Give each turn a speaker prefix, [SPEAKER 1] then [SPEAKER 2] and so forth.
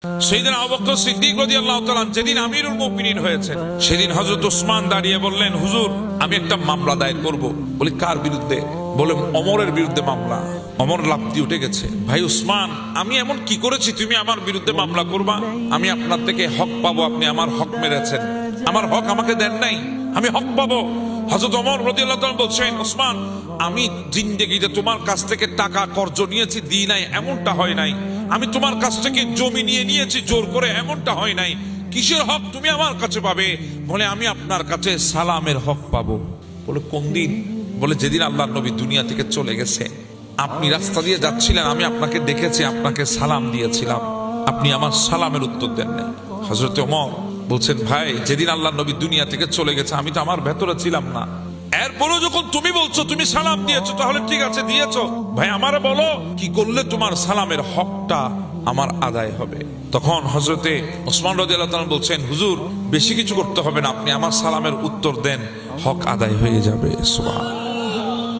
[SPEAKER 1] সেদিন আবু বকর সিদ্দিক রাদিয়াল্লাহু তাআলা যেদিন আমিরুল মুমিনিন হয়েছে, সেদিন হযরত ওসমান দাঁড়িয়ে বললেন, হুজুর আমি একটা মামলা দায়ের করব। বলি কার বিরুদ্ধে? বলে ওমরের বিরুদ্ধে মামলা। ওমর লাফ দিয়ে উঠে গেছে, ভাই ওসমান আমি এমন কি করেছি তুমি আমার বিরুদ্ধে মামলা করবা? আমি আপনার থেকে হক পাবো, আপনি আমার হক মেরেছেন, আমার হক আমাকে দেন নাই, আমি হক পাবো। হযরত ওমর রাদিয়াল্লাহু তাআলা বলছেন, ওসমান আমি জিন্দেগিতে তোমার কাছ থেকে টাকা কর্জ নিয়েছি, দিই নাই, এমনটা হয় নাই। আমি তোমার কাছ থেকে জমি নিয়েছি জোর করে, এমনটা হয় নাই। কিসের হক তুমি আমার কাছে পাবে? বলে আমি আপনার কাছে সালামের হক পাবো। বলে কোন দিন? বলে যেদিন আল্লাহর নবী দুনিয়া থেকে চলে গেছে, আপনি রাস্তা দিয়ে যাচ্ছিলেন, আমি আপনাকে দেখেছি, আপনাকে সালাম দিয়েছিলাম, আপনি আমার সালামের উত্তর দেন নাই। হযরত ওমর বলছেন, ভাই যেদিন আল্লাহর নবী দুনিয়া থেকে চলে গেছে আমি তো আমার ভেতরে ছিলাম না, এরপরও যখন তুমি বলছো তুমি সালাম দিয়েছো, তাহলে ঠিক আছে দিয়েছো, ভাই আমারে বলো কি করলে তোমার সালামের হকটা আমার আদায় হবে। তখন হযরতে ওসমান রাদিয়াল্লাহু তাআলা বলছেন, হুজুর বেশি কিছু করতে হবে না, আপনি আমার সালামের উত্তর দেন, হক আদায় হয়ে যাবে। সুবহানাল্লাহ।